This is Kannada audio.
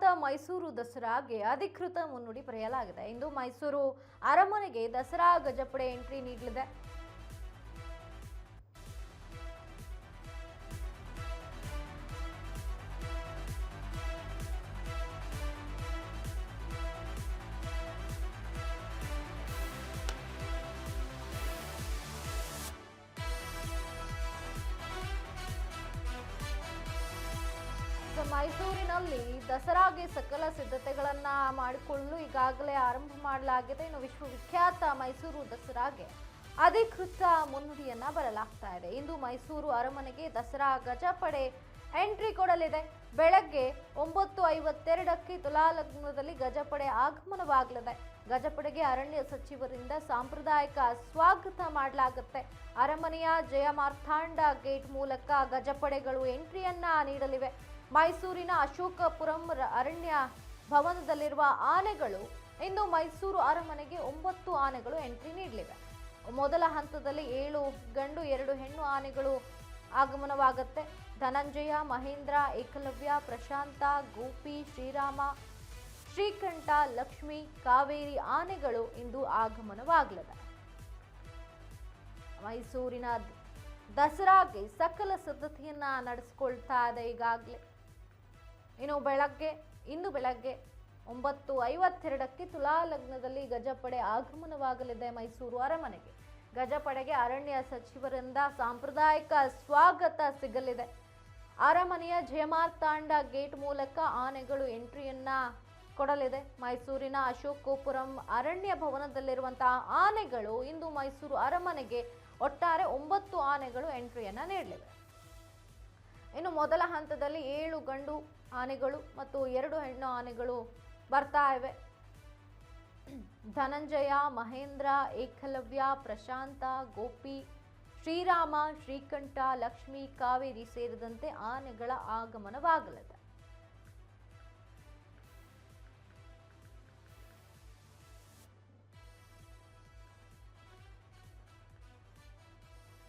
ವಿಖ್ಯಾತ ಮೈಸೂರು ದಸರಾಗೆ ಅಧಿಕೃತ ಮುನ್ನುಡಿ ಬರೆಯಲಾಗಿದೆ. ಇಂದು ಮೈಸೂರು ಅರಮನೆಗೆ ದಸರಾ ಗಜಪಡೆ ಎಂಟ್ರಿ ನೀಡಲಿದೆ. ಮೈಸೂರಿನಲ್ಲಿ ದಸರಾಗೆ ಸಕಲ ಸಿದ್ಧತೆಗಳನ್ನ ಮಾಡಿಕೊಳ್ಳಲು ಈಗಾಗಲೇ ಆರಂಭ ಮಾಡಲಾಗಿದೆ. ಇನ್ನು ವಿಶ್ವವಿಖ್ಯಾತ ಮೈಸೂರು ದಸರಾಗೆ ಅಧಿಕೃತ ಮುನ್ನುಡಿಯನ್ನ ಬರಲಾಗ್ತಾ ಇದೆ. ಇಂದು ಮೈಸೂರು ಅರಮನೆಗೆ ದಸರಾ ಗಜಪಡೆ ಎಂಟ್ರಿ ಕೊಡಲಿದೆ. ಬೆಳಗ್ಗೆ 9:52ಕ್ಕೆ ತುಲಾಲಗ್ನದಲ್ಲಿ ಗಜಪಡೆ ಆಗಮನವಾಗಲಿದೆ. ಗಜಪಡೆಗೆ ಅರಣ್ಯ ಸಚಿವರಿಂದ ಸಾಂಪ್ರದಾಯಿಕ ಸ್ವಾಗತ ಮಾಡಲಾಗುತ್ತೆ. ಅರಮನೆಯ ಜಯಮಾರ್ತಾಂಡ ಗೇಟ್ ಮೂಲಕ ಗಜಪಡೆಗಳು ಎಂಟ್ರಿಯನ್ನ ನೀಡಲಿವೆ. ಮೈಸೂರಿನ ಅಶೋಕಪುರಂ ಅರಣ್ಯ ಭವನದಲ್ಲಿರುವ ಆನೆಗಳು ಇಂದು ಮೈಸೂರು ಅರಮನೆಗೆ 9 ಆನೆಗಳು ಎಂಟ್ರಿ ನೀಡಲಿವೆ. ಮೊದಲ ಹಂತದಲ್ಲಿ 7 ಗಂಡು 2 ಹೆಣ್ಣು ಆನೆಗಳು ಆಗಮನವಾಗುತ್ತೆ. ಧನಂಜಯ, ಮಹೇಂದ್ರ, ಏಕಲವ್ಯ, ಪ್ರಶಾಂತ, ಗೋಪಿ, ಶ್ರೀರಾಮ, ಶ್ರೀಕಂಠ, ಲಕ್ಷ್ಮಿ, ಕಾವೇರಿ ಆನೆಗಳು ಇಂದು ಆಗಮನವಾಗಲಿದೆ. ಮೈಸೂರಿನ ದಸರಾಗೆ ಸಕಲ ಸಿದ್ಧತೆಯನ್ನ ನಡೆಸಿಕೊಳ್ತಾ ಇದೆ ಈಗಾಗಲೇ. ಇಂದು ಬೆಳಗ್ಗೆ 9:52ಕ್ಕೆ ತುಲಾಲಗ್ನದಲ್ಲಿ ಗಜಪಡೆ ಆಗಮನವಾಗಲಿದೆ ಮೈಸೂರು ಅರಮನೆಗೆ. ಗಜಪಡೆಗೆ ಅರಣ್ಯ ಸಚಿವರಿಂದ ಸಾಂಪ್ರದಾಯಿಕ ಸ್ವಾಗತ ಸಿಗಲಿದೆ. ಅರಮನೆಯ ಜಯಮಾರ್ತಾಂಡ ಗೇಟ್ ಮೂಲಕ ಆನೆಗಳು ಎಂಟ್ರಿಯನ್ನ ಕೊಡಲಿದೆ. ಮೈಸೂರಿನ ಅಶೋಕಪುರಂ ಅರಣ್ಯ ಭವನದಲ್ಲಿರುವಂತಹ ಆನೆಗಳು ಇಂದು ಮೈಸೂರು ಅರಮನೆಗೆ ಒಟ್ಟಾರೆ 9 ಆನೆಗಳು ಎಂಟ್ರಿಯನ್ನ ನೀಡಲಿವೆ. ಇನ್ನು ಮೊದಲ ಹಂತದಲ್ಲಿ 7 ಗಂಡು ಆನೆಗಳು ಮತ್ತು 2 ಹೆಣ್ಣು ಆನೆಗಳು ಬರ್ತಾ ಇವೆ. ಧನಂಜಯ, ಮಹೇಂದ್ರ, ಏಕಲವ್ಯ, ಪ್ರಶಾಂತ, ಗೋಪಿ, ಶ್ರೀರಾಮ, ಶ್ರೀಕಂಠ, ಲಕ್ಷ್ಮಿ, ಕಾವೇರಿ ಸೇರಿದಂತೆ ಆನೆಗಳ ಆಗಮನವಾಗಲಿದೆ.